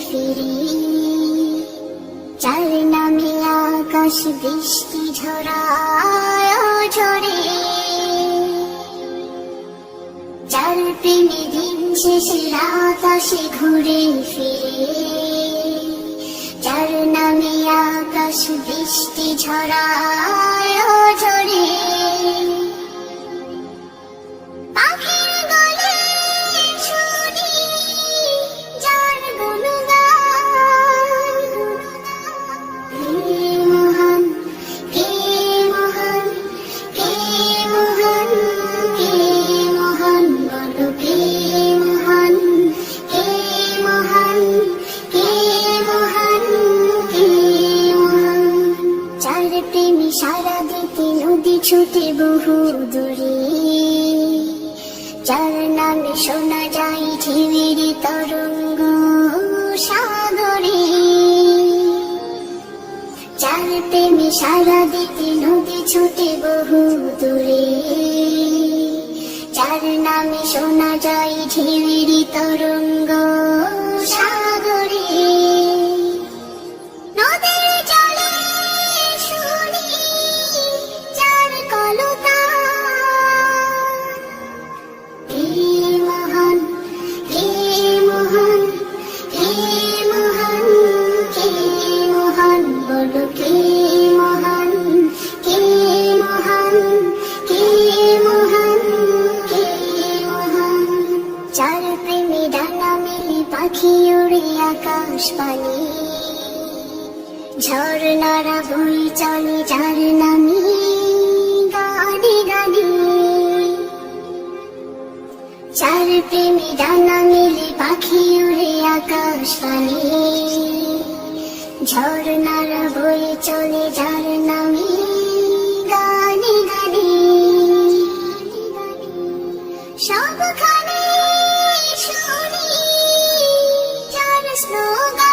ফিরি, যার নামে আকাশ বৃষ্টি ঝরায় ঝরে, যার প্রেমে দিন শেষে রাত আসে ঘুরে ফিরে, যার নামে আকাশ বৃষ্টি ঝরায় ঝরে। পাখির গলে শুনি যার গুণগান, কে মহান, কে মহান, কে মহান, কে মহান, বলো কে মহান, কে মহান, কে মহান, কে মহান। যার প্রেমে সারা দিতে নদী ছুটে বহু দূরে, যার নামে শোনা যায় ঢেউয়ের তরঙ্গ সাগরে, যার প্রেমে সারা দিতে নদী ছুটে বহু দূরে, যার নামে শোনা যায় ঢেউয়ের তরঙ্গ সাগরে। নদীর জলে শুনি যার কলতান, কে মহান, কে মহান, কে মহান, কে মহান, বলো কে মহান, কে মহান, কে মহান, কে মহান। যার প্রেমে ডানা মেলে পাখি উড়ে আকাশ পানে, ঝর্ণারা বই চলে যার নামে গানে গানে, যার প্রেমে ডানা মেলে পাখি উড়ে আকাশ পানে, ঝর্ণারা বই চলে যার নামে গানে গানে। সবখানে শুনি যার স্লোগান,